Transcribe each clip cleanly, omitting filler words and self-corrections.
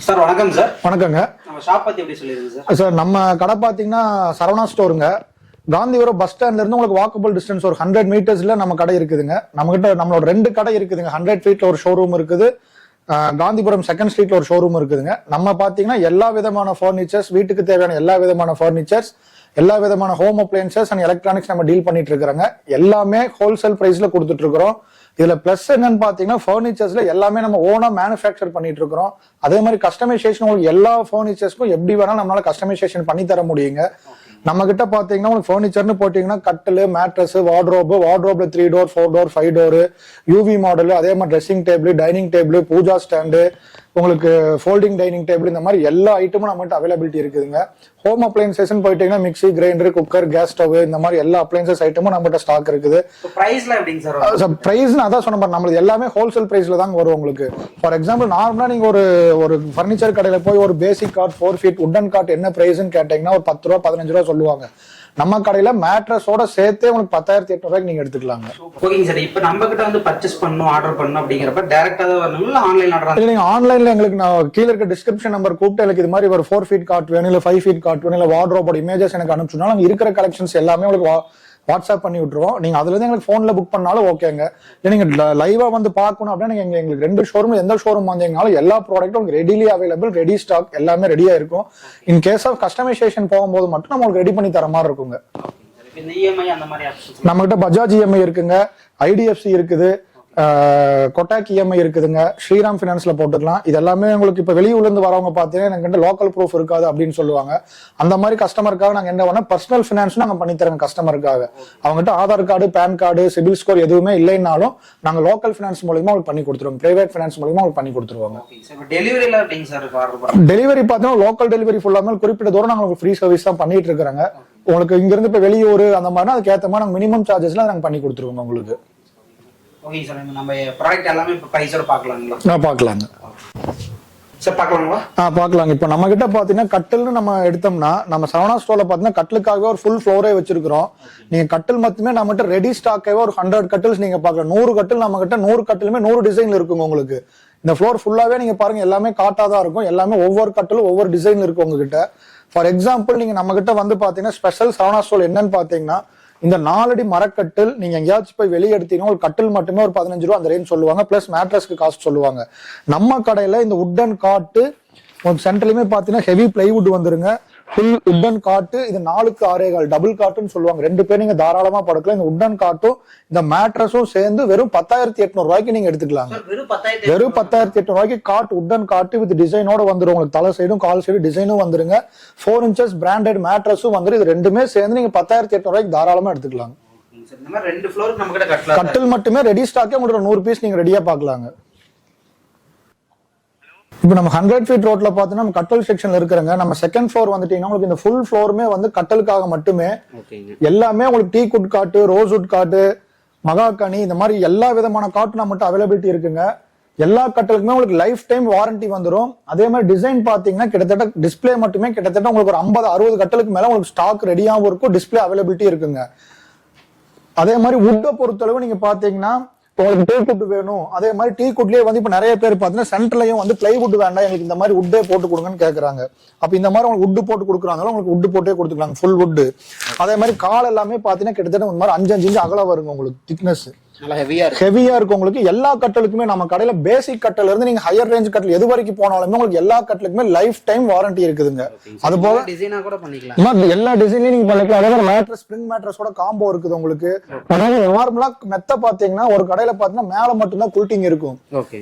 Sir வணக்கம் sir. வணக்கங்க. நம்ம ஷாப் பத்தி எப்படி சொல்லிருங்க சார்? சார் நம்ம கடை பாத்தீங்கன்னா சரவணா ஸ்டோருங்க. காந்திபுரம் பஸ் ஸ்டாண்ட்ல இருந்து உங்களுக்கு வாக்கபிள் டிஸ்டன்ஸ் ஒரு 100 மீட்டர்ஸ்ல நம்ம கடை இருக்குதுங்க. நம்ம கிட்ட நம்மளோட 2 கடை இருக்குதுங்க. 100 ஃபீட்ல ஒரு ஷோரூம் இருக்குது, காந்திபுரம் 2nd ஸ்ட்ரீட்ல ஒரு ஷோரூம் இருக்குதுங்க. நம்ம பாத்தீங்கன்னா எல்லா விதமான பர்னிச்சர்ஸ், வீட்டுக்கு தேவையான எல்லா விதமான பர்னிச்சர்ஸ், எல்லா விதமான ஹோம் அப்ளையன்சஸ் அண்ட் எலக்ட்ரானிக்ஸ் நம்ம டீல் பண்ணிட்டு இருக்கிறாங்க. எல்லாமே ஹோல்சேல் பிரைஸ்ல கொடுத்துட்டு இருக்கிறோம். இதுல பிளஸ் என்னன்னு பாத்தீங்கன்னா பர்னிச்சர்ஸ்ல எல்லாமே நம்ம ஓனா மேனுஃபேக்சர் பண்ணிட்டு இருக்கிறோம். அதே மாதிரி கஸ்டமைசேஷன் உங்களுக்கு எல்லா பர்னிச்சர்ஸ்க்கும் எப்படி வேணாலும் நம்மளால கஸ்டமைசேஷன் பண்ணி தர முடியுங்க. நம்ம கிட்ட பாத்தீங்கன்னா உங்களுக்கு பர்னிச்சர்னு போட்டீங்கன்னா கட்டில், மேட்ரஸ், வார்ட்ரோப்ல 3 door, 4 door, 5 door, UV model, அதே மாதிரி dressing table, dining table, puja stand, உங்களுக்கு ஃபோல்டிங் டைனிங் டேபிள், இந்த மாதிரி எல்லா ஐட்டமும் நம்மகிட்ட அவைலபிலிட்டி இருக்குதுங்க. ஹோம் அப்ளையன்சஸ் போயிட்டீங்கன்னா mixie, grinder, cooker, gas stove, இந்த மாதிரி எல்லா அப்ளையன்சஸ் ஐட்டமும் நம்மகிட்ட ஸ்டாக் இருக்குது. பிரைஸ்ல எப்படிங்க சார்? பிரைஸ் அதான் சொன்ன நம்மளுக்கு எல்லாமே ஹோல்சேல் பிரைஸ்ல தாங்க வரும் உங்களுக்கு. ஃபார் எக்ஸாம்பிள் நார்மலா நீங்க ஒரு ஃபர்னிச்சர் கடையில போய் ஒரு பேசிக் காட் 4 ஃபீட் உட்டன் காட் என்ன பிரைஸ்ன்னு கேட்டீங்கன்னா ஒரு 10 ரூபா 15 ரூபா சொல்லுவாங்க. நம்ம கடையில மேட்ரஸோட சேர்த்தே உங்களுக்கு 10,800 ரூபாய்க்கு நீங்க எடுத்துக்கலாங்க. ஓகேங்க சார். இப்போ நம்ம கிட்ட வந்து பர்ச்சேஸ் பண்ணணும், ஆர்டர் பண்ணணும் அப்படிங்கிறப்ப டைரக்டா தான் வரணும் இல்ல ஆன்லைன் ஆர்டர்? நீங்க ஆன்லைன்ல எங்களுக்கு நான் கீழே இருக்க டிஸ்கிரிப்ஷன் நம்பர் கூப்பிட்டு எனக்கு இது மாதிரி ஒரு 4 ஃபீட் காட் வேணும், இல்ல 5 ஃபீட் காட் வேணும், இல்ல வார்ட்ரோபோட இமேஜஸ் எனக்கு அனுப்பிச்சுனா நாங்க இருக்கிற கலெக்ஷன்ஸ் எல்லாமே உங்களுக்கு வாட்ஸ்அப் பண்ணி விட்டுருவோம். நீங்க அதுல இருந்து எங்களுக்கு போன்ல புக் பண்ணாலும் ஓகேங்க. நீங்க லைவா வந்து பார்க்கணும் அப்படின்னா நீங்க எங்களுக்கு 2 ஷோரூம், எந்த ஷோரூம் வந்தீங்கனாலும் எல்லா ப்ராடக்ட்டும் உங்களுக்கு ரெடிலி அவைலபிள், ரெடி ஸ்டாக் எல்லாமே ரெடியா இருக்கும். இன் கேஸ் ஆஃப் கஸ்டமைசேஷன் போகும்போது மட்டும் நம்ம உங்களுக்கு ரெடி பண்ணி தர மாதிரி இருக்குங்க. நம்ம கிட்ட பஜாஜ் இஎம்ஐ இருக்குங்க, ஐடிஎஃப்சி இருக்குது, கொட்டாக் இஎம்ஐ இருக்குதுங்க, ஸ்ரீராம் பினான்ஸ்ல போட்டுக்கலாம். இது எல்லாமே உங்களுக்கு இப்ப வெளியூர்ல இருந்து வரவங்க பாத்தீங்கன்னா எனக்கு லோக்கல் ப்ரூஃப் இருக்காது அப்படின்னு சொல்லுவாங்க. அந்த மாதிரி கஸ்டமருக்காக நாங்க என்ன பண்ண பர்சனல் பினான்ஸ் நாங்க பண்ணி தரோங்க கஸ்டமருக்காக. அவங்ககிட்ட Aadhaar card, PAN card, CIBIL score எதுவுமே இல்லைன்னாலும் நாங்க லோக்கல் பினான்ஸ் மூலமா உங்களுக்கு பண்ணி கொடுத்துருவோம், பிரைவேட் பினான்ஸ் மூலமா உங்களுக்கு பண்ணி கொடுத்துருவாங்க. டெலிவரி பார்த்தீங்கன்னா லோக்கல் டெலிவரி ஃபுல்லாமே குறிப்பிட்ட தூரம் நாங்க ஃப்ரீ சர்வீஸ் தான் பண்ணிட்டு இருக்கிறாங்க. உங்களுக்கு இங்க இருந்து இப்ப வெளியூர் அந்த மாதிரி அதுக்கு ஏற்ற மாதிரி நாங்க மினிமம் சார்ஜஸ்ல நாங்க பண்ணி கொடுத்துருவோம் உங்களுக்கு. Okay sir. நம்ம ப்ராடக்ட் எல்லாமே இப்ப பிரைஸோட பார்க்கலாங்களா? பார்க்கலாங்க சார். பார்க்கலாங்களா? பார்க்கலாங்க. இப்போ நம்ம கிட்ட பாத்தீங்கன்னா கட்டில்னு நம்ம எடுத்தோம்னா நம்ம சரவணா ஸ்டோர்ல பாத்தீங்கன்னா கட்டிலுக்காகவே ஒரு ஃபுல் ஃப்ளோரே வச்சிருக்கிறோம். நீங்க கட்டில் மட்டுமே நம்ம கிட்ட ரெடி ஸ்டாக்காவே ஒரு 100 கட்டில்ஸ் நீங்க பார்க்கலாம். 100 கட்டில் நம்ம கிட்ட 100 கட்டிலுமே 100 டிசைன்ல இருக்குங்க உங்களுக்கு. இந்த ஃப்ளோர் ஃபுல்லாவே நீங்க பாருங்க எல்லாமே காட்டாதான் இருக்கும். எல்லாமே ஒவ்வொரு கட்டிலும் ஒவ்வொரு டிசைன் இருக்கு உங்ககிட்ட. ஃபார் எக்ஸாம்பிள் நீங்க நம்ம கிட்ட வந்து பாத்தீங்கன்னா ஸ்பெஷல் சரவணா ஸ்டோர் என்னன்னு பாத்தீங்கன்னா இந்த 4 அடி மரக்கட்டில் நீங்க எங்கேயாச்சும் போய் வெளியே எடுத்தீங்கன்னா ஒரு கட்டில் மட்டுமே ஒரு 15 ரூபா அந்த ரேஞ்ச் சொல்லுவாங்க. பிளஸ் மேட்ரஸ்க்கு காஸ்ட் சொல்லுவாங்க. நம்ம கடையில இந்த உட்டன் காட்டு உங்களுக்கு சென்டர்லயுமே பாத்தீங்கன்னா ஹெவி பிளைவுட் வந்துருங்க. ஃபுல் உட்டன் காட்டு, இது 4க்கு 6.25 டபுள் காட்டுன்னு சொல்லுவாங்க. 2 பேர் நீங்க தாராளமா படுக்கலாம். இந்த உட்டன் காட்டும் இந்த மேட்ரஸும் சேர்ந்து வெறும் 10,800 ரூபாய்க்கு நீங்க எடுத்துக்கலாங்க. வெறும் 10,800 ரூபாய்க்கு காட், உட்டன் காட்டு வித் டிசைனோட வந்துடும். உங்களுக்கு தலை சைடும் கால் சைடும் டிசைனும் வந்துருங்க. 4 inches பிராண்டட் மேட்ரஸும் வந்துடும். இது ரெண்டுமே சேர்ந்து நீங்க 10,800 ரூபாய்க்கு தாராளமா எடுத்துக்கலாங்க. கட்டில் மட்டுமே ரெடி ஸ்டாக்கே உங்களுக்கு 100 பீஸ் நீங்க ரெடியா பாக்கலாங்க. இப்போ நம்ம 100 ஃபீட் ரோட்ல பாத்தீங்கன்னா நம்ம கட்டல் செக்ஷன்ல இருக்கிறங்க. நம்ம 2nd ஃப்ளோர் வந்துட்டீங்கன்னா உங்களுக்கு இந்த ஃபுல் ஃப்ளோருமே வந்து கட்டலுக்காக மட்டுமே. எல்லாமே உங்களுக்கு டீ குட் காட்டு, ரோஸ்வுட் காட்டு, மகாகனி, இந்த மாதிரி எல்லா விதமான காட்டு நம்மகிட்ட அவைலபிலிட்டி இருக்குங்க. எல்லா கட்டலுக்குமே உங்களுக்கு லைஃப் டைம் வாரண்டி வந்துடும். அதே மாதிரி டிசைன் பாத்தீங்கன்னா கிட்டத்தட்ட டிஸ்பிளே மட்டுமே கிட்டத்தட்ட உங்களுக்கு ஒரு 50-60 கட்டலுக்கு மேல உங்களுக்கு ஸ்டாக் ரெடியாகவும் இருக்கும், டிஸ்பிளே அவைலபிலிட்டி இருக்குங்க. அதே மாதிரி வுட்டை பொறுத்தளவு நீங்க பாத்தீங்கன்னா உங்களுக்கு டீ குட் வேணும். அதே மாதிரி டீ குட்லயே வந்து இப்ப நிறைய பேர் பாத்தீங்கன்னா சென்டர்லயும் வந்து பிளைவுட் வேண்டாம், எங்களுக்கு இந்த மாதிரி வுட்டே போட்டு கொடுங்கன்னு கேக்குறாங்க. அப்ப இந்த மாதிரி உங்களுக்கு வுட் போட்டு கொடுக்குறாங்க, உங்களுக்கு வுட் போட்டே கொடுத்துக்கலாம், ஃபுல் வுட். அதே மாதிரி கால் எல்லாமே பாத்தீங்கன்னா கிட்டத்தட்ட இந்த மாதிரி 5 இன்ச் அகலம் வருங்க உங்களுக்கு. திக்னஸ் ஹெவியா இருக்கும் உங்களுக்கு. எல்லா கட்டலுக்குமே நம்ம கடையில பேசிக் கட்டல இருந்து நீங்க ஹையர் ரேஞ்ச் கட்டல் எது வரைக்கும் போனாலுமே உங்களுக்கு எல்லா கட்டலுக்குமே லைஃப் டைம் வாரண்டி இருக்குதுங்க. அது போக டிசைனா கூட பண்ணிக்கலாம், எல்லா டிசைன்லயும் நீங்க பண்ணிக்கலாம். அதே மாதிரி மேட்ரஸ், ஸ்ப்ரிங் மேட்ரஸோட காம்போ இருக்குது உங்களுக்கு. நார்மலா மெத்த பாத்தீங்கன்னா ஒரு கடையில பாத்தீங்கன்னா மேல மட்டும்தான் குல்ட்டிங் இருக்கும்.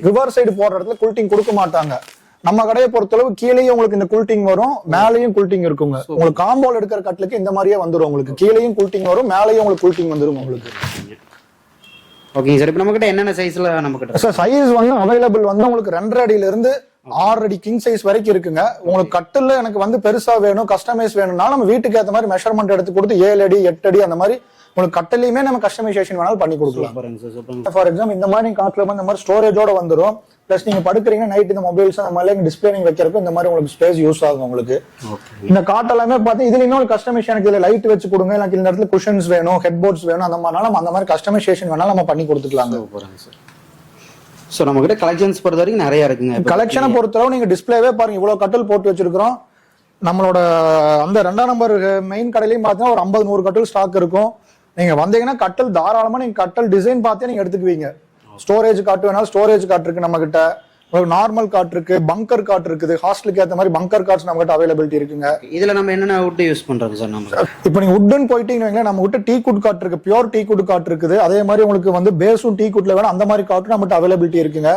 ரிவர் சைடு போற இடத்துல குல்ட்டிங் கொடுக்க மாட்டாங்க. நம்ம கடையை பொறுத்தளவு கீழேயும் உங்களுக்கு இந்த குல்ட்டிங் வரும், மேலையும் குல்ட்டிங் இருக்குங்க. உங்களுக்கு காம்போல எடுக்கிற கட்டலுக்கு இந்த மாதிரியே வந்துடும். உங்களுக்கு கீழேயும் குல்ட்டிங் வரும், மேலையும் உங்களுக்கு குல்ட்டிங் வந்துடும் உங்களுக்கு. Okay sir. இப்போ நம்ம கிட்ட என்னென்ன சைஸ்ல நம்ம கிட்ட சார் சைஸ் வந்து அவைலபிள் வந்து உங்களுக்கு 2.5 அடியில இருந்து 6 அடி கிங் சைஸ் வரைக்கும் இருக்குங்க. உங்களுக்கு கட்டில் எனக்கு வந்து பெருசா வேணும், கஸ்டமைஸ் வேணும்னா நம்ம வீட்டுக்கு ஏற்ற மாதிரி மெஷர்மெண்ட் எடுத்து கொடுத்து 7 அடி 8 அடி அந்த மாதிரி உங்களுக்கு கட்டிலையுமே நம்ம கஸ்டமைசேஷன் வேணாலும் பண்ணி கொடுக்கலாம். ஃபார் எக்ஸாம்பிள் இந்த மாதிரி காட்டுல இந்த மாதிரி ஸ்டோரேஜோட வந்துடும். பிளஸ் நீங்க படுக்கிறீங்கன்னா நைட் இந்த மொபைல்ஸ் அந்த மாதிரி டிஸ்பிளே நீங்க வைக்கிறப்ப இந்த மாதிரி உங்களுக்கு ஸ்பேஸ் யூஸ் ஆகும் உங்களுக்கு. இந்த காட் எல்லாமே பார்த்தீங்கன்னா இதுல இன்னொரு கஸ்டமைசேஷன் இதுல லைட் வச்சு கொடுங்க, எனக்கு இந்த இடத்துல குஷன்ஸ் வேணும், ஹெட் போர்ட்ஸ் வேணும், அந்த மாதிரி அந்த மாதிரி கஸ்டமைசேஷன் வேணாலும் நம்ம பண்ணி கொடுத்துக்கலாங்க. ஸோ நம்ம கிட்ட கலெக்ஷன்ஸ் பொறுத்த வரைக்கும் நிறைய இருக்குங்க. கலெக்ஷனை பொறுத்தளவு நீங்க டிஸ்பிளேவே பாருங்க, இவ்வளவு கட்டில் போட்டு வச்சிருக்கிறோம். நம்மளோட அந்த 2ஆம் நம்பர் மெயின் கடையிலையும் பார்த்தீங்கன்னா ஒரு 50-100 கட்டில் ஸ்டாக் இருக்கும். நீங்க வந்தீங்கன்னா கட்டில் தாராளமா நீங்க கட்டில் டிசைன் பார்த்தே நீங்க எடுத்துக்குவீங்க. ஸ்டோரேஜ் காட்டு வேணாலும் ஸ்டோரேஜ் காட்டு இருக்கு நம்ம கிட்ட, நார்மல் காட் இருக்கு, பங்கர் காட் இருக்குது. ஹாஸ்டலுக்கு ஏற்ற மாதிரி பங்கர் காட்ஸ் நம்ம கிட்ட அவைலபிலிட்டி இருக்குங்க. இதுல நம்ம என்னென்ன வுட் யூஸ் பண்றோம் சார்? நம்ம இப்போ நீங்க வுட்னு போயிட்டீங்கன்னா நம்ம கிட்ட டீ குட் காட் இருக்கு, பியூர் டீ குட் காட் இருக்குது. அதே மாதிரி உங்களுக்கு வந்து பேஸும் டீ குட்ல வேணும் அந்த மாதிரி காட்டும் நம்ம கிட்ட அவைலபிலிட்டி இருக்குங்க.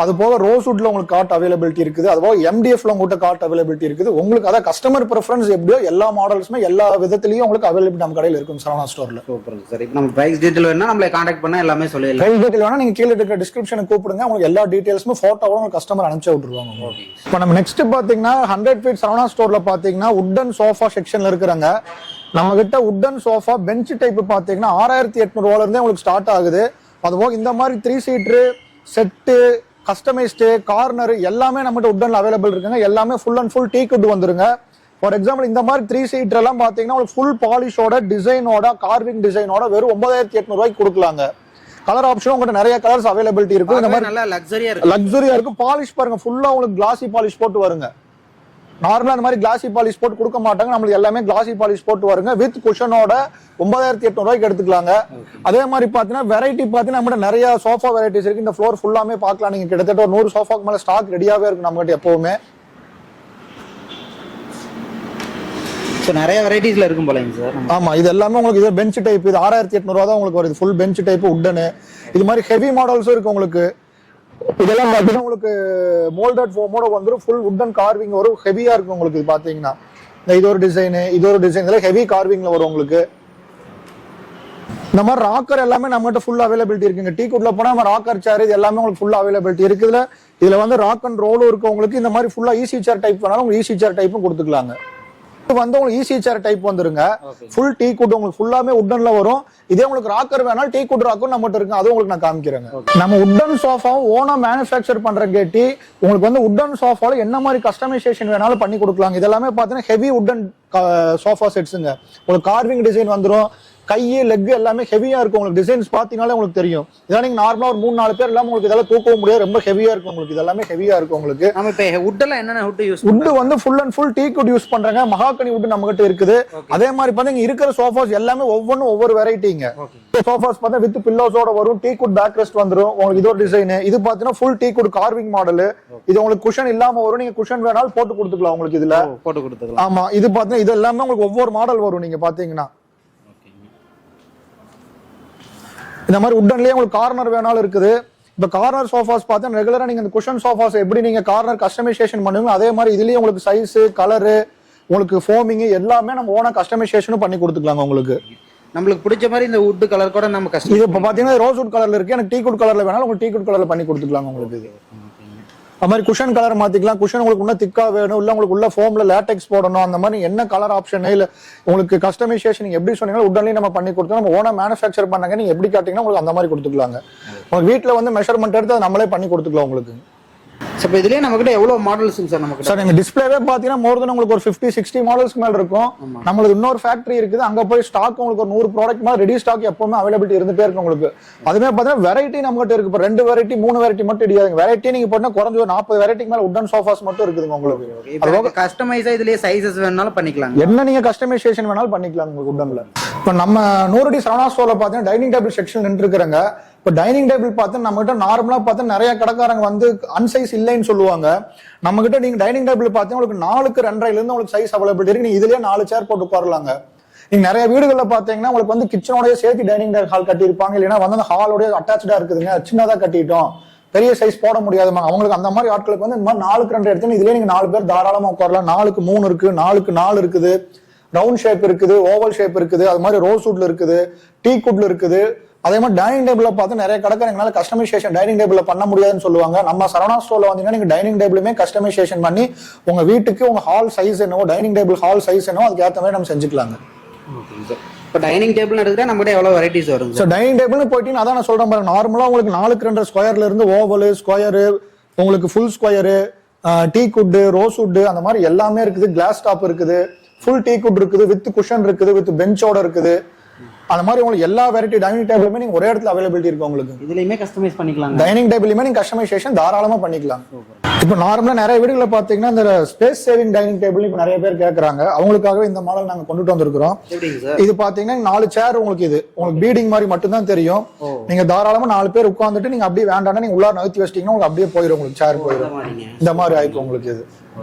அது போக ரோஸ் வுட்ல உங்களுக்கு காட் அவைலபிலிட்டி இருக்குது. அது போக எம்டிஎஃப்ல உங்ககிட்ட காட் அவைலபிலிட்டி இருக்குது. உங்களுக்கு அதான் கஸ்டமர் ப்ரிஃபரன்ஸ் எப்படியோ எல்லா மாடல்ஸுமே எல்லா விதத்திலையும் உங்களுக்கு அவைலபிலிட்டி நம்ம கடையில் இருக்கும் சரவணா ஸ்டோர்ல. Super sir. இப்போ நம்ம பிரைஸ் டீடைல் வேணா நம்மளை கான்டாக்ட் பண்ணா எல்லாமே சொல்லிடலாம். பிரைஸ் டீடைல் வேணா நீங்க கீழே இருக்கிற டிஸ்கிரிப்ஷனை கூப்பிடுங்க, உங்களுக்கு எல்லா டீடைல்ஸுமே போட்டோவோட உங்களுக்கு கஸ்டமர் அனுப்பிச்சு விட்டுருவாங்க. இப்போ நம்ம நெக்ஸ்ட் பாத்தீங்கன்னா 100 ஃபீட் சரவணா ஸ்டோர்ல பாத்தீங்கன்னா வுட்டன் சோஃபா செக்ஷன்ல இருக்கிறாங்க. நம்ம கிட்ட வுட்டன் சோஃபா பெஞ்ச் டைப் பாத்தீங்கன்னா 6800 இருந்தே உங்களுக்கு ஸ்டார்ட் ஆகுது. அதுபோக இந்த மாதிரி 3 சீட்டர் செட்டு, கஸ்டமைஸ்டு, கார்னர் எல்லாமே நம்மகிட்ட வுட்டன் அவைலபிள் இருக்குங்க. எல்லாமே full and full tea good வந்துருங்க. ஃபார் எக்ஸாம்பிள் இந்த மாதிரி 3 சீட்டர் எல்லாம் பாத்தீங்கன்னா உங்களுக்கு ஃபுல் பாலிஷோட டிசைனோட கார்விங் டிசைனோட வெறும் 9800 கொடுக்கலாங்க. கலர் ஆப்ஷன் உங்ககிட்ட நிறைய கலர்ஸ் அவைலபிலிட்டி இருக்கும். இந்த மாதிரி நல்லா லக்ஸரியா இருக்கும். பாலிஷ் பாருங்க, ஃபுல்லா உங்களுக்கு கிளாசி பாலிஷ் போட்டு வருங்க. நார்மலா அந்த மாதிரி கிளாசி பாலிஷ் போட்டு கொடுக்க மாட்டாங்க, நம்மளுக்கு எல்லாமே கிளாசி பாலிஷ் போட்டு வருங்க. வித் குஷனோட 9800 எடுத்துக்கலாங்க. அதே மாதிரி பாத்தீங்கன்னா வெரைட்டி பாத்தீங்கன்னா நம்ம நிறைய சோஃபா வெரைட்டிஸ் இருக்கு. இந்த ஃப்ளோர் ஃபுல்லாமே பார்க்கலாம். நீங்க கிட்டத்தட்ட 100 சோஃபாக்கு மேல ஸ்டாக் ரெடியாவே இருக்கு நம்ம கிட்ட எப்பவுமே. நிறைய வெரைட்டிஸ்ல இருக்கும் போலங்க சார். ஆமா, இது எல்லாமே உங்களுக்கு இது பெஞ்ச் டைப். இது 6800 தான் உங்களுக்கு வருது. ஃபுல் பெஞ்ச் டைப் வுட்டனு. இது மாதிரி ஹெவி மாடல்ஸும் இருக்கு உங்களுக்கு. இதெல்லாம் பாத்தீங்கன்னா உங்களுக்கு மோல்டட் ஃபோமோட வந்துரும். ஃபுல் வுட்டன் கார்விங் வரும், ஹெவியா இருக்கும் உங்களுக்கு. இது பாத்தீங்கன்னா இது ஒரு டிசைன், இது ஒரு டிசைன், இதெல்லாம் ஹெவி கார்விங்ல வரும் உங்களுக்கு. இந்த மாதிரி ராக்கர் எல்லாமே நம்மகிட்ட ஃபுல் அவைலபிலிட்டி இருக்குங்க. டீ குட்ல போனா நம்ம ராக்கர் சேர் இது எல்லாமே உங்களுக்கு ஃபுல் அவைலபிலிட்டி இருக்குதுல. இதுல வந்து ராக் அண்ட் ரோலும் இருக்கு உங்களுக்கு. இந்த மாதிரி ஃபுல்லா ஈஸி சேர் டைப் வேணாலும் உங்களுக்கு ஈஸி சேர் டைப்பும் கொடுத்துக்கலாங்க. வந்து உங்களுக்கு ஈஸி சேர் டைப் வந்துருங்க. ஃபுல் டீ குட் உங்களுக்கு ஃபுல்லாமே வுட்டன்ல வரும். இதே உங்களுக்கு ராக்கர் வேணாலும் டீ குட் ராக்கும் நம்மகிட்ட இருக்கு, அதுவும் உங்களுக்கு நான் காமிக்கிறேங்க. நம்ம வுட்டன் சோஃபாவும் ஓனா மேனுஃபேக்சர் பண்ற கேட்டி உங்களுக்கு வந்து வுட்டன் சோஃபால என்ன மாதிரி கஸ்டமைசேஷன் வேணாலும் பண்ணி கொடுக்கலாங்க. இதெல்லாமே பாத்தீங்கன்னா ஹெவி வுட்டன் சோஃபா செட்ஸுங்க. உங்களுக்கு கார்விங் டிசைன் வந்துரும். கையே லெக் எல்லாமே ஹெவியா இருக்கும். உங்களுக்கு டிசைன்ஸ் பாத்தீங்கன்னாலே உங்களுக்கு தெரியும். இதெல்லாம் நீங்க நார்மலா ஒரு 3-4 பேர் எல்லாம் உங்களுக்கு இதெல்லாம் தூக்கவும் முடியாது, ரொம்ப ஹெவியா இருக்கும் உங்களுக்கு. இதெல்லாமே ஹெவியா இருக்கும் உங்களுக்கு. நம்ம இப்ப வுட் எல்லாம் என்னென்ன வுட் யூஸ் வுட் வந்து full and full tea good use பண்றாங்க. மகாகனி வுட் நம்ம கிட்ட இருக்குது. அதே மாதிரி பாத்தீங்க இருக்கிற சோஃபாஸ் எல்லாமே ஒவ்வொன்றும் ஒவ்வொரு வெரைட்டிங்க. சோஃபாஸ் பார்த்தா வித் பில்லோஸோட வரும். டீ குட் பேக் ரெஸ்ட் வந்துரும் உங்களுக்கு. இது ஒரு டிசைன். இது பாத்தீங்கன்னா full tea good carving model. இது உங்களுக்கு குஷன் இல்லாம வரும். நீங்க குஷன் வேணாலும் போட்டு கொடுத்துக்கலாம் உங்களுக்கு. இதுல போட்டு கொடுத்துக்கலாம். ஆமா, இது பாத்தீங்கன்னா இது எல்லாமே உங்களுக்கு ஒவ்வொரு மாடல் வரும். நீங்க பாத்தீங்கன்னா இந்த மாதிரி வுட்டன்லயே உங்களுக்கு கார்னர் வேணாலும் இருக்குது. இப்ப கார்னர் சோஃபாஸ் பார்த்தா ரெகுலரா நீங்க இந்த குஷன் சோஃபாஸ் எப்படி நீங்க கார்னர் கஸ்டமைசேஷன் பண்ணுவீங்க அதே மாதிரி இதுலயே உங்களுக்கு சைஸ், கலரு, உங்களுக்கு ஃபோமிங் எல்லாமே நம்ம ஓனா கஸ்டமைசேஷனும் பண்ணி கொடுத்துக்கலாங்க உங்களுக்கு. நம்மளுக்கு பிடிச்ச மாதிரி இந்த வுட் கலர் கூட நம்ம கஸ்டம். இது இப்ப பாத்தீங்கன்னா ரோஸ் வுட் கலர்ல இருக்கு. எனக்கு டீ குட் கலர்ல வேணாலும் உங்களுக்கு டீ குட் கலர்ல பண்ணி கொடுத்துக்கலாங்க உங்களுக்கு. இது அது மாதிரி குஷன் கலர் மாத்திக்கலாம். குஷன் உங்களுக்கு இன்னும் திக்கா வேணும், இல்ல உங்களுக்கு உள்ள ஃபோம்ல லேட்டெக்ஸ் போடணும், அந்த மாதிரி என்ன கலர் ஆப்ஷன் இல்ல உங்களுக்கு கஸ்டமைசேஷன் நீங்க எப்படி சொன்னீங்களோ உடனே நம்ம பண்ணி கொடுத்தோம். நம்ம ஓனா மேனுஃபேக்சர் பண்ணாங்க. நீங்க எப்படி காட்டீங்கன்னா உங்களுக்கு அந்த மாதிரி கொடுத்துக்கலாங்க. உங்க வீட்டுல வந்து மெஷர்மெண்ட் எடுத்து அதை நம்மளே பண்ணி கொடுத்துக்கலாம் உங்களுக்கு. இப்போ இதுலயே நம்ம கிட்ட எவ்வளவு மாடல்ஸ் சார்? நமக்கு சார் நீங்க டிஸ்பிளேவே பாத்தீங்கன்னா மோர் தென் உங்களுக்கு ஒரு 50-60 மாடல்ஸ்க்கு மேல இருக்கும். நம்மளுக்கு இன்னொரு ஃபேக்டரி இருக்குது. அங்க போய் ஸ்டாக் உங்களுக்கு ஒரு 100 ப்ராடக்ட் மாதிரி ரெடி ஸ்டாக் எப்பவுமே அவைலபிலிட்டி இருந்துட்டே இருக்கு உங்களுக்கு. அதுமே பாத்தீங்கன்னா வெரைட்டி நம்ம கிட்ட இருக்கு. இப்போ 2 வெரைட்டி 3 வெரைட்டி மட்டும் இடியாதுங்க. வெரைட்டி நீங்க போட்டா குறைஞ்ச ஒரு 40 வெரைட்டிக்கு மேல வுட்டன் சோஃபாஸ் மட்டும் இருக்குதுங்க உங்களுக்கு. அதுக்கு கஸ்டமைஸா இதுலயே சைஸஸ் வேணாலும் பண்ணிக்கலாம். என்ன நீங்க கஸ்டமைசேஷன் வேணாலும் பண்ணிக்கலாம் உங்களுக்கு வுட்டன்ல. இப்போ நம்ம 100 அடி சரவணா ஸ்டோர்ல பாத்தீங்கன்னா டைனிங் டேபிள் செக்ஷன் நின்று இருக்கிறாங்க. இப்போ டைனிங் டேபிள் பார்த்து நம்ம கிட்ட நார்மலா பார்த்தா நிறைய கடைக்காரங்க வந்து அன்சைஸ் இல்லைன்னு சொல்லுவாங்க. நம்ம கிட்ட நீங்க டைனிங் டேபிள் பார்த்தீங்கன்னா உங்களுக்கு 4க்கு 2.5 இருந்து உங்களுக்கு சைஸ் அவைலபிலிட்டி இருக்கு. நீங்க இதுலயே 4 சேர் போட்டு உட்காரலாங்க. நீங்க நிறைய வீடுகளில் பாத்தீங்கன்னா உங்களுக்கு வந்து கிச்சனோடய சேர்த்து டைனிங் ஹால் கட்டியிருப்பாங்க. இல்லைன்னா வந்து அந்த ஹாலோடய அட்டாச்சா இருக்குதுங்க, சின்னதா கட்டிட்டோம், பெரிய சைஸ் போட முடியாதுமா அவங்களுக்கு. அந்த மாதிரி ஆட்களுக்கு வந்து இந்த மாதிரி 4க்கு 2 எடுத்து இதுலயே நீங்க 4 பேர் தாராளமா உட்காரலாம். 4க்கு 3 இருக்கு, 4க்கு 4 இருக்குது, ரவுண்ட் ஷேப் இருக்குது, ஓவல் ஷேப் இருக்குது, அது மாதிரி ரோஸ் வுட்ல இருக்குது, டீ குட்ல இருக்குது. அதே மாதிரி டைனிங் டேபிள்ல பார்த்து நிறைய கடைக்காரங்களால கஸ்டமைசேஷன் டைனிங் டேபிள்ல பண்ண முடியாதுன்னு சொல்லுவாங்க. நம்ம சரவணா ஸ்டோர்ல வந்தீங்கன்னா நீங்க டைனிங் டேபிளுமே கஸ்டமைசேஷன் பண்ணி உங்க வீட்டுக்கு உங்க ஹால் சைஸ் என்னவோ, டைனிங் டேபிள் ஹால் சைஸ் என்னவோ அதுக்கு ஏற்ற மாதிரி நம்ம செஞ்சுக்கலாங்க. இப்போ டைனிங் டேபிள் எடுத்துட்டா நம்ம கிட்ட எவ்வளவு வெரைட்டிஸ் வரும்? ஸோ டைனிங் டேபிள்னு போயிட்டீங்கன்னா அதான் நான் சொல்றேன் பாருங்க. நார்மலா உங்களுக்கு 4க்கு 2 ஸ்கொயர்ல இருந்து ஓவல், ஸ்கொயரு, உங்களுக்கு full square, tea good, rose would அந்த மாதிரி எல்லாமே இருக்குது. கிளாஸ் டாப் இருக்குது, ஃபுல் டீ குட் இருக்குது, வித் குஷன் இருக்குது, வித் பெஞ்சோட இருக்குது. அந்த மாதிரி உங்களுக்கு எல்லா வெரைட்டி டைனிங் டேபிளுமே நீங்க ஒரே இடத்துல அவைலபிலிட்டி இருக்கு உங்களுக்கு. இதுலயுமே கஸ்டமைஸ் பண்ணிக்கலாம். டைனிங் டேபிளுமே நீங்க கஸ்டமைசேஷன் தாராளமா பண்ணிக்கலாம். இப்போ நார்மலா நிறைய வீடுகளை பாத்தீங்கன்னா இந்த ஸ்பேஸ் சேவிங் டைனிங் டேபிள் இப்போ நிறைய பேர் கேட்கறாங்க. அவங்களுக்காகவே இந்த மாடல் நாங்க கொண்டுட்டு வந்திருக்கிறோம். இது பாத்தீங்கன்னா 4 சேர் உங்களுக்கு இது உங்களுக்கு பீடிங் மாதிரி மட்டும் தான் தெரியும். நீங்க தாராளமா 4 பேர் உட்கார்ந்துட்டு நீங்க அப்படியே வேண்டாம்னா நீங்க உள்ளார நகர்த்தி வச்சிட்டீங்கன்னா உங்களுக்கு அப்படியே போயிடும். உங்களுக்கு சேர் போயிடும். இந்த மாதிரி ஆயிக்கும் உங்களுக்கு இது.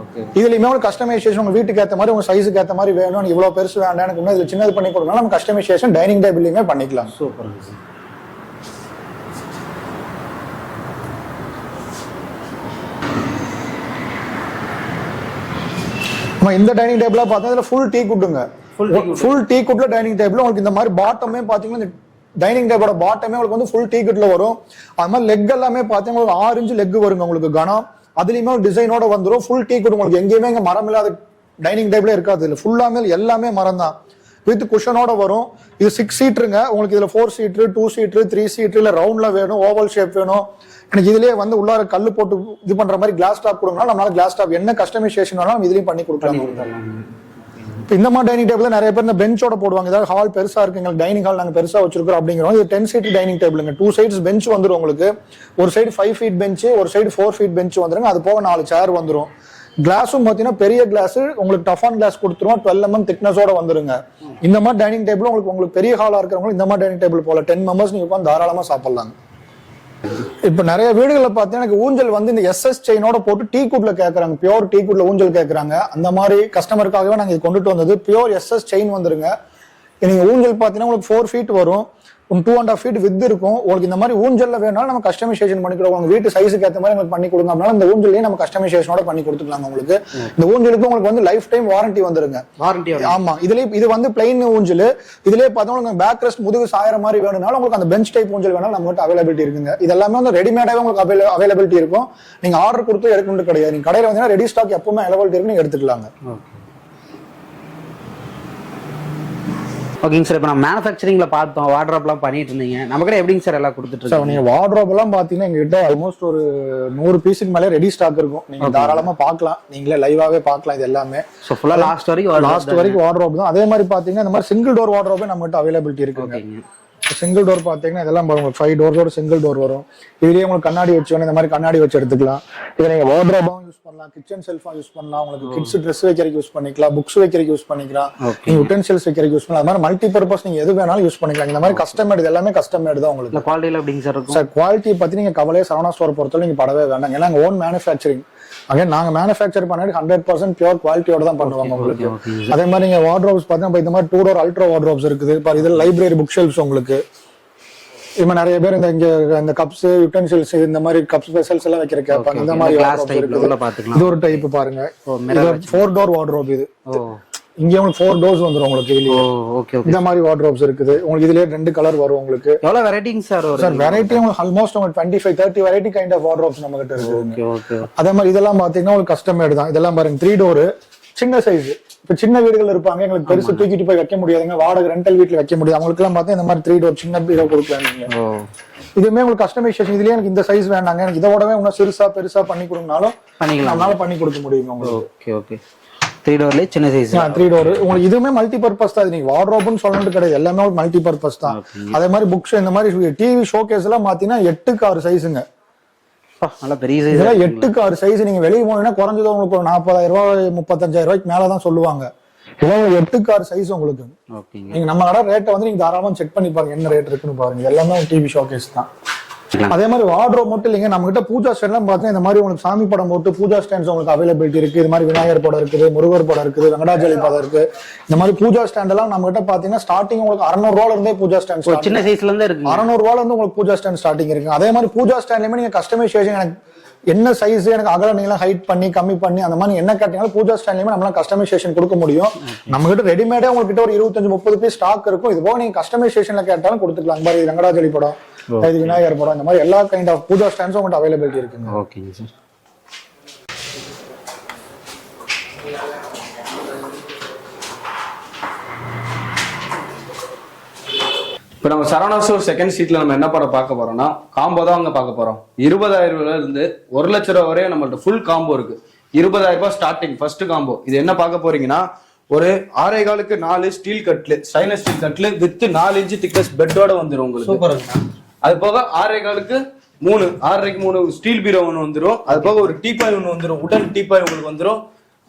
இதுலயுமே உங்களுக்கு கஸ்டமைசேஷன் உங்க வீட்டுக்கு ஏற்ற மாதிரி உங்க சைஸுக்கு ஏற்ற மாதிரி வேணும். இவ்வளவு பெருசு வேண்டாம் எனக்கு இன்னும் இதுல சின்னது பண்ணி கொடுக்கணும். நம்ம கஸ்டமைசேஷன் டைனிங் டேபிள்லயுமே பண்ணிக்கலாம். சூப்பர். இந்த டைனிங் டேபிளா பார்த்தா ஃபுல் டீ குட்டுங்க. ஃபுல் டீ குட்ல டைனிங் டேபிள் உங்களுக்கு இந்த மாதிரி பாட்டமே பாத்தீங்கன்னா டைனிங் டேபிளோட பாட்டமே உங்களுக்கு வந்து ஃபுல் டீ குட்ல வரும். அது மாதிரி லெக் எல்லாமே பாத்தீங்கன்னா உங்களுக்கு 6 இன்ச் லெக் வருங்க உங்களுக்கு கனம். அதுலயுமே ஒரு டிசைனோட வந்துடும். ஃபுல் டீ குட் உங்களுக்கு எங்கேயுமே இங்க மரம் இல்லாத டைனிங் டேபிளே இருக்காது. இல்லை ஃபுல்லாமே எல்லாமே மரம் தான். வித் குஷனோட வரும். இது 6 சீட்டுங்க உங்களுக்கு. இதுல 4 சீட்டு 2 சீட்டு 3 சீட்டு இல்ல ரவுண்ட்ல வேணும் ஓவல் ஷேப் வேணும். எனக்கு இதுலயே வந்து உள்ளார கல்லு போட்டு இது பண்ற மாதிரி கிளாஸ் டாப் கொடுக்கணும். நம்மளால கிளாஸ் டாப் என்ன கஸ்டமைசேஷன் வேணாலும் இதுலயும் பண்ணி கொடுக்கலாம். இந்த மாதிரி டைனிங் டேபிள் நிறைய பேர் இந்த பெஞ்சோட போடுவாங்க. ஏதாவது ஹால் பெருசா இருக்கு எங்களுக்கு டைனிங் ஹால் நாங்க பெருசா வச்சிருக்கோம் அப்படிங்கிறோம். இது 10 சீட் டைனிங் டேபிளுங்க. 2 சைட்ஸ் பெஞ்ச் வந்துடும் உங்களுக்கு. ஒரு சைடு 5 ஃபீட் பெஞ்ச் ஒரு சைடு 4 ஃபீட் பெஞ்ச் வந்துருங்க. அது போக 4 சேர் வந்துடும். கிளாஸும் பாத்தீங்கன்னா பெரிய கிளாஸ் உங்களுக்கு டஃபான் கிளாஸ் கொடுத்துருவோம். 12 mm திக்னஸோட வந்துருங்க. இந்த மாதிரி டைனிங் டேபிள் உங்களுக்கு பெரிய ஹாலா இருக்கிறவங்க இந்த மாதிரி டைனிங் டேபிள் போல 10 members நீங்க உட்காந்து தாராளமா சாப்பிடலாம். இப்ப நிறைய வீடுகளில் பார்த்தீங்கன்னா எனக்கு ஊஞ்சல் வந்து இந்த SS செயினோட போட்டு டீ குட்ல கேட்கறாங்க. பியோர் டீ குட்ல ஊஞ்சல் கேட்கறாங்க. அந்த மாதிரி கஸ்டமருக்காகவே நாங்க இது கொண்டுட்டு வந்தது. பியோர் SS செயின் வந்துருங்க. நீங்க ஊஞ்சல் பாத்தீங்கன்னா உங்களுக்கு 4 ஃபீட் வரும். 2.5 feet வித் இருக்கும். உங்களுக்கு இந்த மாதிரி ஊஞ்சல்ல வேணாலும் நம்ம கஸ்டமைசேஷன் பண்ணி கொடுப்போம். உங்க வீட்டு சைஸுக்கு ஏற்ற மாதிரி உங்களுக்கு பண்ணி கொடுங்க. அப்படின்னா இந்த ஊஞ்சலையும் நம்ம கஸ்டமைசேஷனோட பண்ணி கொடுத்துக்கலாம் உங்களுக்கு. இந்த ஊஞ்சலுக்கு உங்களுக்கு வந்து லைஃப் டைம் வாரண்டி வந்துருங்க. வாரண்டி ஆமா. இதுலயே இது வந்து பிளைன் ஊஞ்சல். இதுலயே பார்த்தா உங்களுக்கு பேக் ரெஸ்ட் முதுகு சாயற மாதிரி வேணும்னாலும் உங்களுக்கு அந்த பெஞ்ச் டைப் ஊஞ்சல் வேணாலும் நம்ம கிட்ட அவைலபிலிட்டி இருக்குங்க. இது எல்லாமே வந்து ரெடிமேடாவே உங்களுக்கு அவைலபிலிட்டி இருக்கும். நீங்க ஆர்டர் கொடுத்து எடுக்கணும் கிடையாது. நீங்க கடையில வந்தீங்கன்னா ரெடி ஸ்டாக் எப்பவுமே அவைலபிலிட்டி இருக்கு. நீங்க எடுத்துக்கலாங்க. ஓகேங்க சார். இப்போ நம்ம மேனுஃபேக்சரிங்ல பார்த்தோம் வார்ட்ரோப்லாம் பண்ணிட்டு இருந்தீங்க. நம்ம கிட்ட எப்படிங்க சார் எல்லாம் கொடுத்துட்டு இருக்கோம்? நீங்க வார்ட்ரோப் எல்லாம் பாத்தீங்கன்னா எங்ககிட்ட ஆல்மோஸ்ட் ஒரு 100 பீஸுக்கு மேலே ரெடி ஸ்டாக் இருக்கும். நீங்க தாராளமா பார்க்கலாம். நீங்களே லைவாவே பார்க்கலாம். இது எல்லாமே ஃபுல்லா லாஸ்ட் வரைக்கும் வார்ட்ரோப் தான். அதே மாதிரி பாத்தீங்கன்னா இந்த மாதிரி சிங்கிள் டோர் வார்ட்ரோபே நம்ம கிட்ட அவைலபிலிட்டி இருக்குங்க. சிங்கிள் டோர் பாத்தீங்கன்னா இதெல்லாம் உங்களுக்கு 5 டோர்ஸோட சிங்கிள் டோர் வரும். இதுலயே உங்களுக்கு கண்ணாடி வச்சு வேணும். இந்த மாதிரி கண்ணாடி வச்சு எடுத்துக்கலாம். இதை நீங்க வார்ட்ரோபாவும் யூஸ் பண்ணலாம். கிச்சன் செல்ஃபா யூஸ் பண்ணலாம். உங்களுக்கு கிட்ஸ் ட்ரெஸ் வைக்கிறதுக்கு யூஸ் பண்ணிக்கலாம். புக்ஸ் வைக்கிறதுக்கு யூஸ் பண்ணிக்கலாம். நீங்க யுட்டென்சில்ஸ் வைக்கிறதுக்கு யூஸ் பண்ணலாம். அது மாதிரி மல்டி பர்பஸ் நீங்க எது வேணாலும் யூஸ் பண்ணிக்கலாம். இந்த மாதிரி கஸ்டமேட் இது எல்லாமே கஸ்டமேட் தான் உங்களுக்கு. குவாலிட்டில எப்படிங்க சார் இருக்கும்? சார் குவாலிட்டி பத்தி நீங்க கவலையே சரவணா ஸ்டோர் பொறுத்தவரை நீங்க படவே வேண்டாம். ஏன்னா ஓன் மேனுஃபேக்சரிங். அகைன் நாங்க மேனுஃபேக்சர் பண்ணி 100% பியூர் குவாலிட்டியோட தான் பண்ணுவாங்க உங்களுக்கு. அதே மாதிரி நீங்க வார்ட்ரோப்ஸ் பாத்தீங்கன்னா இந்த மாதிரி 2 டோர் அல்ட்ரா வார்ட்ரோப்ஸ் இருக்குது. இதுல லைப்ரரி புக் ஷெல்ஃப்ஸ் உங்களுக்கு. இப்போ நிறைய பேர் இந்த கப்ஸ் யுட்டென்சில்ஸ் இந்த மாதிரி கப்ஸ் வெசல்ஸ் எல்லாம் வைக்கிற கேட்பாங்க. இந்த மாதிரி இது ஒரு டைப் பாருங்க. 4 டோர் வார்ட்ரோப் இது. இங்க உங்களுக்கு 4 டோர்ஸ் வந்துரும் உங்களுக்கு. இதுலயே இந்த மாதிரி வார்ட்ரோப்ஸ் இருக்குது. உங்களுக்கு இதுலயே 2 கலர் வரும் உங்களுக்கு. எவ்வளவு வெரைட்டிங்க சார் வரும்? சார் வெரைட்டி உங்களுக்கு ஆல்மோஸ்ட் உங்களுக்கு 25-30 வெரைட்டி கைண்ட் ஆஃப் வார்ட்ரோப்ஸ் நம்ம கிட்ட இருக்கு. அதே மாதிரி இதெல்லாம் பாத்தீங்கன்னா உங்களுக்கு கஸ்டமேட் தான். இதெல்லாம் பாருங்க 3 டோர் சின்ன சைஸ். இப்ப சின்ன வீடுகள் இருப்பாங்க எங்களுக்கு பெருசு தூக்கிட்டு போய் வைக்க முடியாதுங்க. வாடகை ரெண்டல் வீட்டுல வைக்க முடியாது. அவங்களுக்கு எல்லாம் பார்த்தா இந்த மாதிரி 3 டோர் சின்ன பீரோ கொடுக்கலாம் நீங்க. இதுமே உங்களுக்கு கஸ்டமைசேஷன். இதுலயே எனக்கு இந்த சைஸ் வேண்டாங்க எனக்கு இதோடவே இன்னும் சிறுசா பெருசா பண்ணி கொடுங்கனாலும் பண்ணிக்கலாம். அதனால பண்ணி கொடுக்க முடியுங்க உங்களுக்கு. ஓகே 3 டோர்ல சின்ன சைஸ். 3 டோர் உங்களுக்கு இதுவுமே மல்டி பர்பஸ் தான். நீங்க வார்ட்ரோப்னு சொல்லணும்னு கிடையாது. எல்லாமே மல்டி பர்பஸ் தான். அதே மாதிரி புக்ஸ் இந்த மாதிரி டிவி ஷோகேஸ் எல்லாம் பாத்தீங்கன்னா 8க்கு 6 சைஸுங்க. நல்ல பெரிய சைஸ். 8க்கு 6 சைஸ். நீங்க வெளியே போனீங்கன்னா குறைஞ்சது உங்களுக்கு 40,000 ரூபாய் 35,000 ரூபாய்க்கு மேலதான் சொல்லுவாங்க. 8க்கு 6 சைஸ் உங்களுக்கு. நீங்க நம்ம கடை ரேட்டை வந்து நீங்க தாராளமா செக் பண்ணி பாருங்க என்ன ரேட் இருக்குன்னு பாருங்க. எல்லாமே டிவி ஷோகேஸ் தான். அதே மாதிரி வார்ட்ரோப் மட்டும் இல்லைங்க. நம்ம கிட்ட பூஜா ஸ்டாண்ட் எல்லாம் பார்த்தா இந்த மாதிரி உங்களுக்கு சாமி படம் போட்டு பூஜா ஸ்டாண்ட்ஸ் உங்களுக்கு அவைலபிலிட்டி இருக்கு. இது மாதிரி விநாயகர் படம் இருக்குது, முருகர் படம் இருக்குது, வெங்கடாஜலி படம் இருக்கு. இந்த மாதிரி பூஜா ஸ்டாண்ட் எல்லாம் நம்ம கிட்ட பாத்தீங்கன்னா ஸ்டார்டிங் உங்களுக்கு 600 ரூபாயில இருந்தே பூஜா ஸ்டாண்ட் சின்ன சைஸ்ல இருந்தே இருக்கு. 600 ரூபாயில இருந்து உங்களுக்கு பூஜா ஸ்டாண்ட் ஸ்டார்டிங் இருக்கு. அதே மாதிரி பூஜா ஸ்டாண்ட்லயுமே நீங்க கஸ்டமைசேஷன் எனக்கு என்ன சைஸ் எனக்கு அகல நீங்களும் ஹைட் பண்ணி கம்மி பண்ணி அந்த மாதிரி என்ன கேட்டீங்கன்னா பூஜா ஸ்டாண்ட்லயுமே நம்மளால கஸ்டமைசேஷன் கொடுக்க முடியும். நம்ம கிட்ட ரெடிமேடா உங்ககிட்ட ஒரு 25-30 பீஸ் ஸ்டாக் இருக்கும். இது போக நீங்க கஸ்டமைசேஷன்ல கேட்டாலும் கொடுத்துக்கலாம். மாதிரி வெங்கடாஜலி படம், இது விநாயகர் படம், இந்த மாதிரி எல்லா கைண்ட் ஆஃப் பூஜா ஸ்டாண்ட்ஸும் உங்கள்கிட்ட அவைலபிலிட்டி இருக்குங்க. ஓகேங்க சார். இப்போ நம்ம சரவணா ஸ்டோர் செகண்ட் சீட்ல நம்ம என்ன படம் பார்க்க போறோம்னா காம்போ தான் அங்கே பார்க்க போறோம். 20,000 ரூபாயில இருந்து 1 லட்ச ரூபா வரையும் நம்மள்ட்ட ஃபுல் காம்போ இருக்கு. 20,000 ரூபாய் ஸ்டார்டிங் ஃபர்ஸ்ட் காம்போ. இது என்ன பார்க்க போறீங்கன்னா ஒரு 6.25க்கு 4 ஸ்டீல் கட்லு, ஸ்டைன்லெஸ் ஸ்டீல் கட்லு வித் 4 இன்ச் திக்னஸ் பெட்டோட வந்துரும் உங்களுக்கு. சூப்பருங்கண்ணா. அது போக 6.25க்கு 3, 6.5க்கு 3 ஸ்டீல் பீரோ ஒன்று வந்துடும். அது போக ஒரு டீபாய் ஒன்று வந்துடும், உடன் டீபாய் உங்களுக்கு வந்துடும்.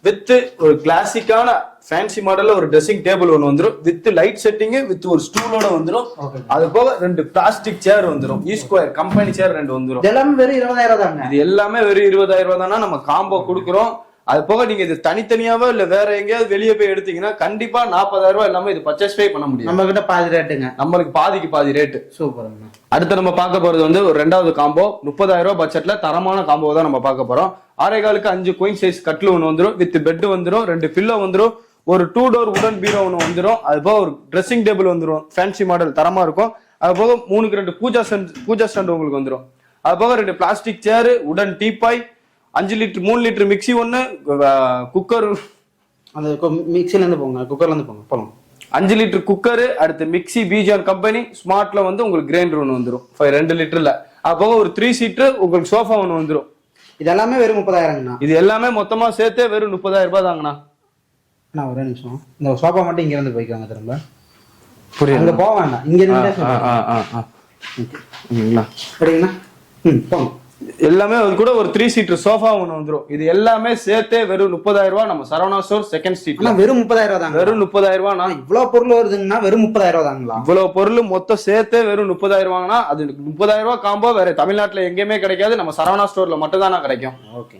வித் ஒரு கிளாசிக்கான ஃபேன்சி மாடல்ல ஒரு ட்ரெஸ்ஸிங் டேபிள் ஒன்று வந்துடும். வித் லைட் செட்டிங் வித் ஒரு ஸ்டூலோட வந்துடும். அது போக 2 பிளாஸ்டிக் சேர் வந்துடும், E2 கம்பெனி சேர் 2 வந்துடும். இதெல்லாம் வெறும் 20,000 தாங்க. இது எல்லாமே வெறும் 20,000 தானா நம்ம காம்போ கொடுக்குறோம். அது போக நீங்க இது தனித்தனியாவோ இல்ல வேற எங்கேயாவது வெளியே போய் எடுத்தீங்கன்னா கண்டிப்பா 40,000 இல்லாம இது பர்ச்சேஸ் பண்ண முடியும். நம்ம கிட்ட பாதி ரேட்டுங்க, நம்மளுக்கு பாதிக்கு பாதி ரேட்டு. சூப்பருங்க. அடுத்து நம்ம பார்க்க போறது வந்து ஒரு 2வது காம்போ. 30,000 பட்ஜெட்ல தரமான காம்போ தான் நம்ம பார்க்க போறோம். 6.25க்கு 5 குயின் சைஸ் கட்லு ஒன்று வந்துடும், வித் பெட் வந்துடும், 2 பில்லோ வந்துடும், ஒரு 2 டோர் உடன் பீரோ ஒன்று வந்துடும். அது போக ஒரு ட்ரெஸ்ஸிங் டேபிள் வந்துடும், ஃபேன்சி மாடல் தரமா இருக்கும். அது போக 3க்கு 2 பூஜா ஸ்டாண்ட் உங்களுக்கு வந்துடும். அது போக 2 பிளாஸ்டிக் சேரு, உடன் டீபாய், 5 லிட்டர் 3 லிட்டர் மிக்சி ஒன்று, குக்கர். அந்த மிக்சில இருந்து போங்க, குக்கர்ல இருந்து போங்க போலாம். 5 லிட்டர் குக்கரு, அடுத்து மிக்சி பிஜிஆர் கம்பெனி ஸ்மார்ட்ல வந்து உங்களுக்கு கிரைண்டர் ஒன்று வந்துடும் 2 லிட்டர்ல. அது போக ஒரு 3 சீட்டர் உங்களுக்கு சோஃபா ஒன்று வந்துடும். இது எல்லாமே வெறும் 30,000ங்கண்ணா. இது எல்லாமே மொத்தமா சேர்த்தே வெறும் 30,000 தாங்கண்ணா. நான் ஒரே நிமிஷம், இந்த சோஃபா மட்டும் இங்க இருந்து போய்க்காங்க திரும்ப. புரியுது, அங்க போக வேண்டாம், இங்க இருந்து சரிங்கண்ணா. போங்க. எல்லாமே அது கூட ஒரு 3 சீட்டர் சோஃபா ஒன்று வந்துடும். இது எல்லாமே சேர்த்தே வெறும் 30,000 நம்ம சரவணா ஸ்டோர் செகண்ட் ஸ்ட்ரீட்ல. வெறும் 30,000 தாங்க. வெறும் 30,000. நான் இவ்வளவு பொருள் வருதுங்கன்னா வெறும் 30,000 தாங்களா? இவ்வளவு பொருள் மொத்தம் சேர்த்தே வெறும் 30,000 வாங்கினா அது 30,000 காம்போ வேற தமிழ்நாட்டுல எங்கேயுமே கிடைக்காது, நம்ம சரவணா ஸ்டோர்ல மட்டும் தானே கிடைக்கும். ஓகே.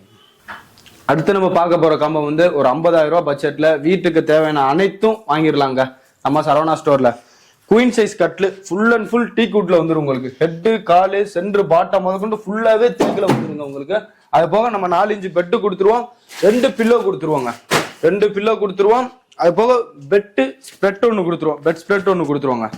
அடுத்து நம்ம பார்க்க போற காம்போ வந்து ஒரு 50,000 பட்ஜெட்ல வீட்டுக்கு தேவையான அனைத்தும் வாங்கிடலாங்க நம்ம சரவணா ஸ்டோர்ல. குயின் சைஸ் கட்லு ஃபுல் அண்ட் ஃபுல் டீ குட்ல வந்துடும் உங்களுக்கு. ஹெட்டு, காலு, சென்டர், பாட்டம் முதற்கொண்டு ஃபுல்லாவே தேக்கில வந்துருங்க உங்களுக்கு. அது போக நம்ம 4 இன்ச் பெட்டு கொடுத்துருவோம், 2 பில்லோ கொடுத்துருவோங்க, 2 பில்லோ கொடுத்துருவோம். அது போக பெட்டு ஸ்ப்ரெட் ஒன்று கொடுத்துருவோம், பெட் ஸ்ப்ரெட் ஒன்று கொடுத்துருவாங்க.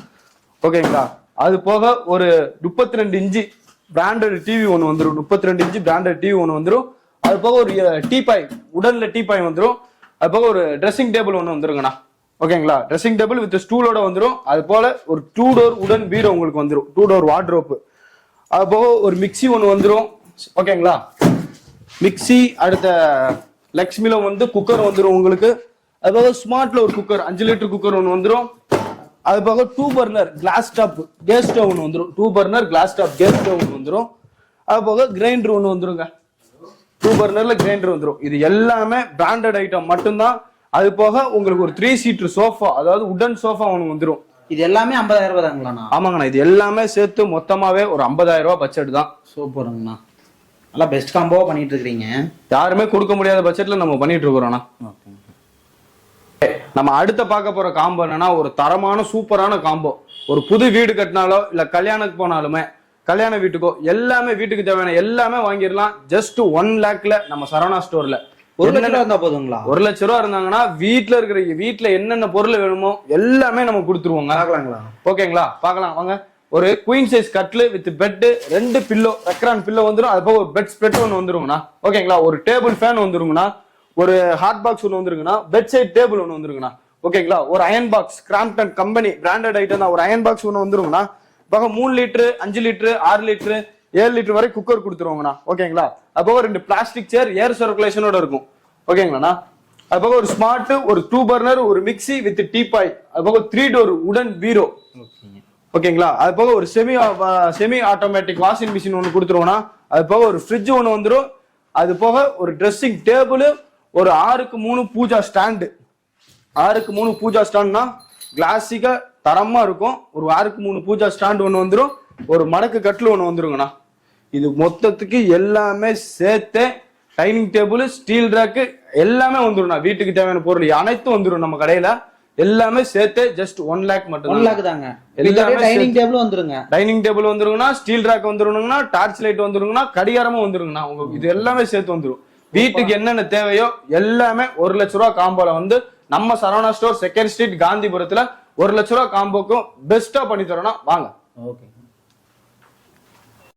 ஓகேங்களா? அது போக ஒரு 32 இன்ச்சு பிராண்டட் டிவி ஒன்று வந்துடும், 32 இன்ச்சு பிராண்டட் டிவி ஒன்று வந்துடும். அது போக ஒரு டீபாய், உடன்ல டீபாய் வந்துடும். அது போக ஒரு ட்ரெஸ்ஸிங் டேபிள் ஒன்று வந்துருங்கண்ணா. ஓகேங்களா? ட்ரெஸ்ஸிங் டேபிள் வித் ஸ்டூலோட வந்துடும். அது போல ஒரு 2 டோர் உடன் பீரோ உங்களுக்கு வந்துடும், 2 டோர் வார்ட்ரோப். அது போக ஒரு மிக்சி ஒன்று வந்துடும். ஓகேங்களா? மிக்சி, அடுத்த லக்ஷ்மில வந்து குக்கர் வந்துடும் உங்களுக்கு. அது போக ஸ்மார்ட்ல ஒரு குக்கர் 5 லிட்டர் குக்கர் ஒன்று வந்துடும். அது போக 2 burner class top gas stove ஒன்று வந்துடும், 2 burner class top gas stove ஒன்று வந்துடும். அது போக கிரைண்டர் ஒன்று வந்துருங்க, 2 பர்னர்ல கிரைண்டர் வந்துடும். இது எல்லாமே பிராண்டட் ஐட்டம் மட்டும்தான். அது போக உங்களுக்கு ஒரு 3 சீட்டர் சோஃபா, அதாவது உடன் சோஃபா ஒன்று வந்துடும். இது எல்லாமே 50,000 தாங்களாண்ணா? ஆமாங்கண்ணா, இது எல்லாமே சேர்த்து மொத்தமாவே ஒரு 50,000 பட்ஜெட் தான். சூப்பருங்கண்ணா, நல்லா பெஸ்ட் காம்போவா பண்ணிட்டு இருக்கீங்க. யாருமே கொடுக்க முடியாத பட்ஜெட்ல நம்ம பண்ணிட்டு இருக்கிறோம்ண்ணா. நம்ம அடுத்த பார்க்க போற காம்போ என்னன்னா ஒரு தரமான சூப்பரான காம்போ. ஒரு புது வீடு கட்டினாலோ இல்ல கல்யாணத்துக்கு போனாலுமே, கல்யாண வீட்டுக்கோ எல்லாமே வீட்டுக்கு தேவையான எல்லாமே வாங்கிடலாம். ஜஸ்ட் 1 lakhல நம்ம சரவணா ஸ்டோர்ல. 1 லட்சம் இருந்தா போதுங்களா? 1 லட்சம் ரூபா இருந்தாங்கன்னா வீட்டுல என்னென்ன பொருள் வேணுமோ எல்லாமே நம்ம கொடுத்துருவோங்க. ஓகேங்களா? பார்க்கலாம் வாங்க. ஒரு குயின் சைஸ் கட்லு with bed, 2 pillow, Recron pillow வந்துடும். அது போக ஒரு பெட் ஸ்ப்ரெட் ஒன்று வந்துருங்கண்ணா. ஓகேங்களா? ஒரு டேபிள் ஃபேன் வந்துருங்கண்ணா, ஒரு ஹாட் பாக்ஸ் ஒன்று வந்துருங்கண்ணா, பெட் சைட் டேபிள் ஒன்று வந்துருங்கண்ணா. ஓகேங்களா? ஒரு iron box Crompton company branded item தான், ஒரு அயன் பாக்ஸ் ஒன்று வந்துருங்கண்ணா. போக 3 லிட்டரு, 5 லிட்டரு, 6 லிட்டரு, 7 லிட்டர் வரை குக்கர் கொடுத்துருவாங்கண்ணா. ஓகேங்களா? அது போக 2 பிளாஸ்டிக் சேர் ஏர் சர்க்குலேஷனோட இருக்கும். ஓகேங்களாண்ணா? அது போக ஒரு ஸ்மார்ட், ஒரு 2 பர்னர், ஒரு மிக்சி வித் டீபாய், அது போக 3 டோர் உடன் பீரோ. ஓகேங்களா? அது போக ஒரு செமி ஆட்டோமேட்டிக் வாஷிங் மிஷின் ஒன்று கொடுத்துருவோம்னா. அது போக ஒரு ஃப்ரிட்ஜ் ஒன்று வந்துடும். அது போக ஒரு ட்ரெஸ்ஸிங் டேபிள், ஒரு 6க்கு 3 பூஜா ஸ்டாண்டு. 6க்கு 3 பூஜா ஸ்டாண்ட்னா கிளாசிக்கா தரமா இருக்கும். ஒரு 6க்கு 3 பூஜா ஸ்டாண்ட் ஒன்று வந்துடும். ஒரு மடக்கு கட்டில் ஒன்று வந்துருங்கண்ணா. இது மொத்தத்துக்கு எல்லாமே சேர்த்து டைனிங் டேபிள், ஸ்டீல் ரேக்கு எல்லாமே வந்துடும். வீட்டுக்கு தேவையான பொருள் அனைத்தும் வந்துடும் நம்ம கடையில. எல்லாமே சேர்த்து ஜஸ்ட் 1 lakh மட்டும். 1 lakh தாங்க. டைனிங் டேபிள் வந்துருங்க, டைனிங் டேபிள் வந்துருங்கன்னா, ஸ்டீல் ரேக் வந்துருங்கன்னா, டார்ச் லைட் வந்துருங்கன்னா, கடிகாரமும் வந்துருங்கண்ணா. உங்களுக்கு இது எல்லாமே சேர்த்து வந்துடும். வீட்டுக்கு என்னென்ன தேவையோ எல்லாமே 1 லட்ச ரூபா காம்போல வந்து நம்ம சரவணா ஸ்டோர் செகண்ட் ஸ்ட்ரீட் காந்திபுரத்துல 1 லட்ச ரூபா காம்போக்கும் பெஸ்டா பண்ணி தரோம்னா வாங்க. ஓகே.